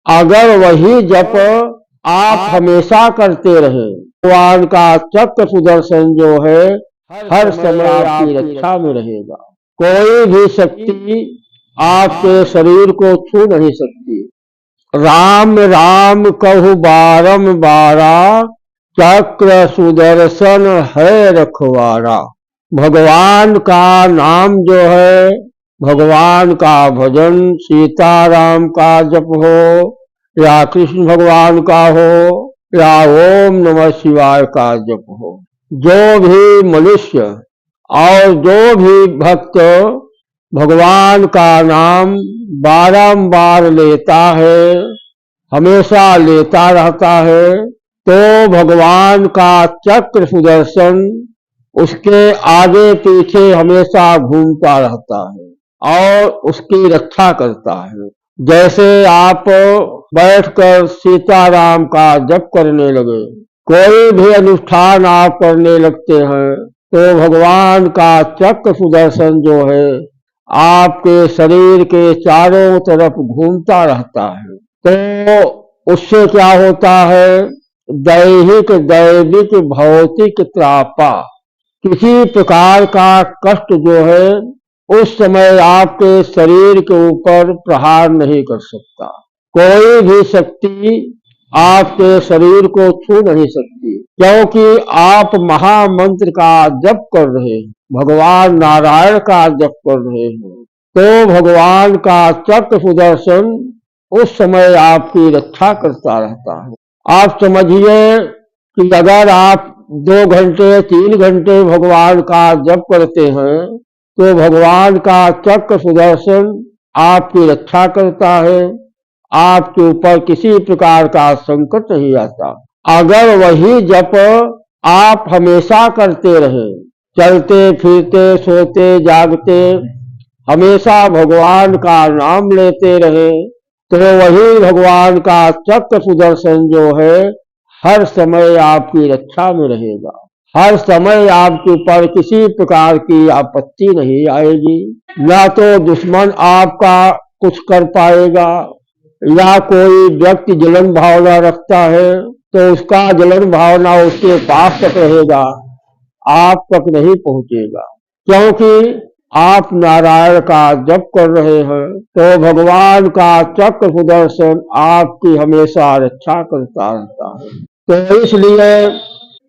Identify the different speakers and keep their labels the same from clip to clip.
Speaker 1: अगर वही जप आप हमेशा करते रहे, भगवान का चक्र सुदर्शन जो है हर समय आपकी रक्षा में रहेगा। कोई भी शक्ति आपके शरीर को छू नहीं सकती। राम राम कहु बारंबारा, चक्र सुदर्शन है रखवारा। भगवान का नाम जो है, भगवान का भजन, सीताराम का जप हो या कृष्ण भगवान का हो या ओम नमः शिवाय का जप हो, जो भी मनुष्य और जो भी भक्त भगवान का नाम बारंबार लेता है, हमेशा लेता रहता है, तो भगवान का चक्र सुदर्शन उसके आगे पीछे हमेशा घूमता रहता है और उसकी रक्षा करता है। जैसे आप बैठकर सीताराम का जप करने लगे, कोई भी अनुष्ठान आप करने लगते हैं, तो भगवान का चक्र सुदर्शन जो है आपके शरीर के चारों तरफ घूमता रहता है। तो उससे क्या होता है, दैहिक दैविक भौतिक त्रापा, किसी प्रकार का कष्ट जो है उस समय आपके शरीर के ऊपर प्रहार नहीं कर सकता। कोई भी शक्ति आपके शरीर को छू नहीं सकती, क्योंकि आप महामंत्र का जप कर रहे हैं, भगवान नारायण का जप कर रहे हैं। तो भगवान का चक्र सुदर्शन उस समय आपकी रक्षा करता रहता है। आप समझिए कि अगर आप 2 घंटे 3 घंटे भगवान का जप करते हैं, तो भगवान का चक्र सुदर्शन आपकी रक्षा करता है, आपके ऊपर किसी प्रकार का संकट नहीं आता। अगर वही जप आप हमेशा करते रहे, चलते फिरते सोते जागते हमेशा भगवान का नाम लेते रहे, तो वही भगवान का चक्र सुदर्शन जो है हर समय आपकी रक्षा में रहेगा। हर समय आपके ऊपर किसी प्रकार की आपत्ति नहीं आएगी। ना तो दुश्मन आपका कुछ कर पाएगा, या कोई व्यक्ति जलन भावना रखता है तो उसका जलन भावना उसके पास तक रहेगा, आप तक नहीं पहुंचेगा। क्योंकि आप नारायण का जप कर रहे हैं, तो भगवान का चक्र सुदर्शन आपकी हमेशा रक्षा करता रहता है। तो इसलिए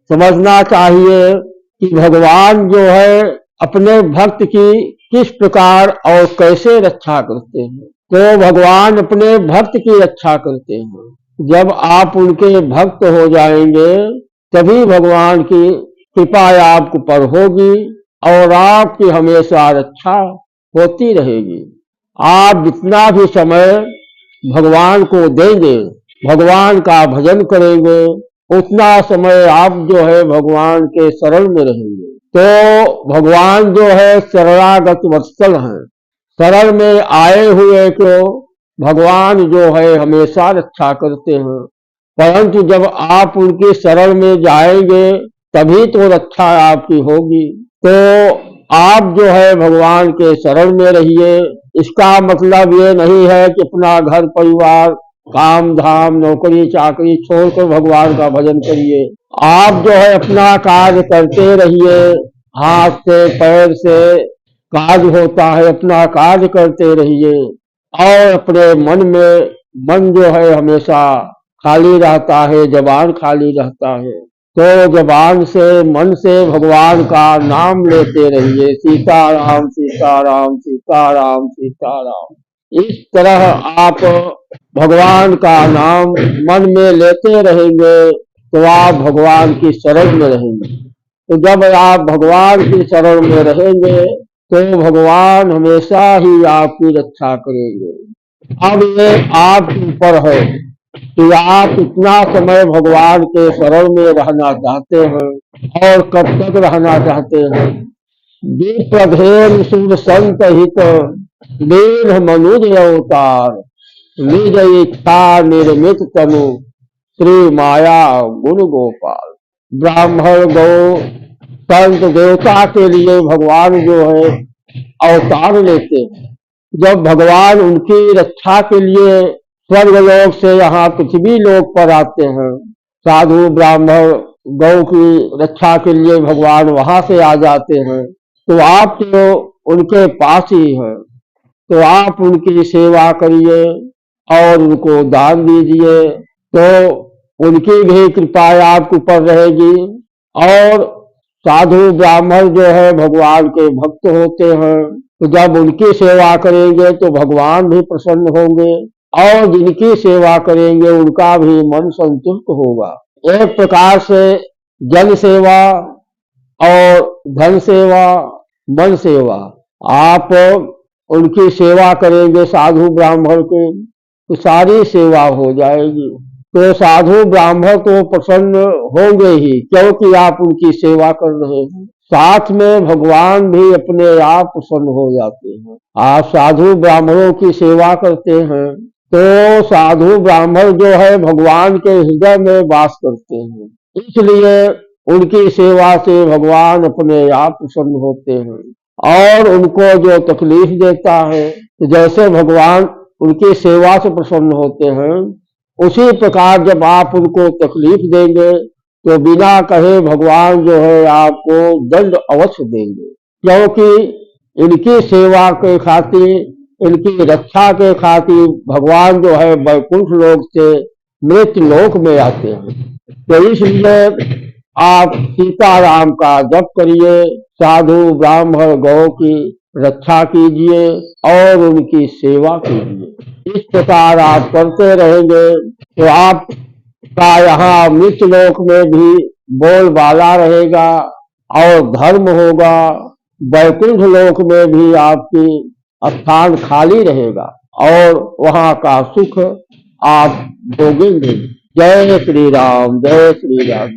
Speaker 1: समझना चाहिए कि भगवान जो है अपने भक्त की किस प्रकार और कैसे रक्षा करते हैं। तो भगवान अपने भक्त की रक्षा करते हैं। जब आप उनके भक्त हो जाएंगे, तभी भगवान की कृपा आपके पर होगी और आपकी हमेशा रक्षा होती रहेगी। आप जितना भी समय भगवान को देंगे, भगवान का भजन करेंगे, उतना समय आप जो है भगवान के शरण में रहेंगे। तो भगवान जो है शरणागत वत्सल हैं, शरण में आए हुए को भगवान जो है हमेशा रक्षा करते हैं। परंतु जब आप उनकी शरण में जाएंगे, तभी तो रक्षा आपकी होगी। तो आप जो है भगवान के शरण में रहिए। इसका मतलब ये नहीं है कि अपना घर परिवार काम धाम नौकरी चाकरी छोड़कर भगवान का भजन करिए। आप जो है अपना कार्य करते रहिए, हाथ से पैर से कार्य होता है, अपना कार्य करते रहिए और अपने मन जो है हमेशा खाली रहता है, जबान खाली रहता है। तो जबान से मन से भगवान का नाम लेते रहिए, सीताराम सीताराम सीताराम सीताराम। इस तरह आप भगवान का नाम मन में लेते रहेंगे, तो आप भगवान की शरण में रहेंगे। तो जब आप भगवान की शरण में रहेंगे, तो भगवान हमेशा ही आपकी रक्षा करेंगे। अब ये आपके ऊपर है कि आप कितना समय भगवान के शरण में रहना चाहते हैं और कब तक रहना चाहते हैं। विप्रधेन शुभ संत हित दीन मनुज अवतार, निज इच्छा निर्मित तनु श्री माया गुण गोपाल। ब्राह्मण गौ संत देवता के लिए भगवान जो है अवतार लेते हैं। जब भगवान उनकी रक्षा के लिए स्वर्ग लोक से यहाँ पृथ्वी लोक पर आते हैं। साधु ब्राह्मण गौ की रक्षा के लिए भगवान वहां से आ जाते हैं। तो आप तो उनके पास ही हैं, तो आप उनकी सेवा करिए और उनको दान दीजिए, तो उनकी भी कृपा आपके ऊपर रहेगी। और साधु ब्राह्मण जो है भगवान के भक्त होते हैं, तो जब उनकी सेवा करेंगे तो भगवान भी प्रसन्न होंगे और जिनकी सेवा करेंगे उनका भी मन संतुष्ट होगा। एक प्रकार से जन सेवा और धन सेवा, मन सेवा, आप उनकी सेवा करेंगे साधु ब्राह्मण की तो सारी सेवा हो जाएगी। तो साधु ब्राह्मण तो प्रसन्न होंगे ही, क्योंकि आप उनकी सेवा कर रहे हैं। साथ में भगवान भी अपने आप प्रसन्न हो जाते हैं। आप साधु ब्राह्मणों की सेवा करते हैं तो साधु ब्राह्मण जो है भगवान के हृदय में वास करते हैं, इसलिए उनकी सेवा से भगवान अपने आप प्रसन्न होते हैं। और उनको जो तकलीफ देता है, तो जैसे भगवान उनकी सेवा से प्रसन्न होते हैं, उसी प्रकार जब आप उनको तकलीफ देंगे तो बिना कहे भगवान जो है आपको दंड अवश्य देंगे, क्योंकि इनकी सेवा के खातिर, इनकी रक्षा के खातिर भगवान जो है वैकुंठ लोक से मृत्यु लोक में आते हैं। तो इसलिए आप सीताराम का जप करिए, साधु ब्राह्मण गौ की रक्षा कीजिए और उनकी सेवा कीजिए। इस प्रकार आप करते रहेंगे तो आपका यहाँ मृत्यु लोक में भी बोलबाला रहेगा और धर्म होगा, वैकुंठ लोक में भी आपकी स्थान खाली रहेगा और वहाँ का सुख आप भोगेंगे। जय श्री राम, जय श्री राम।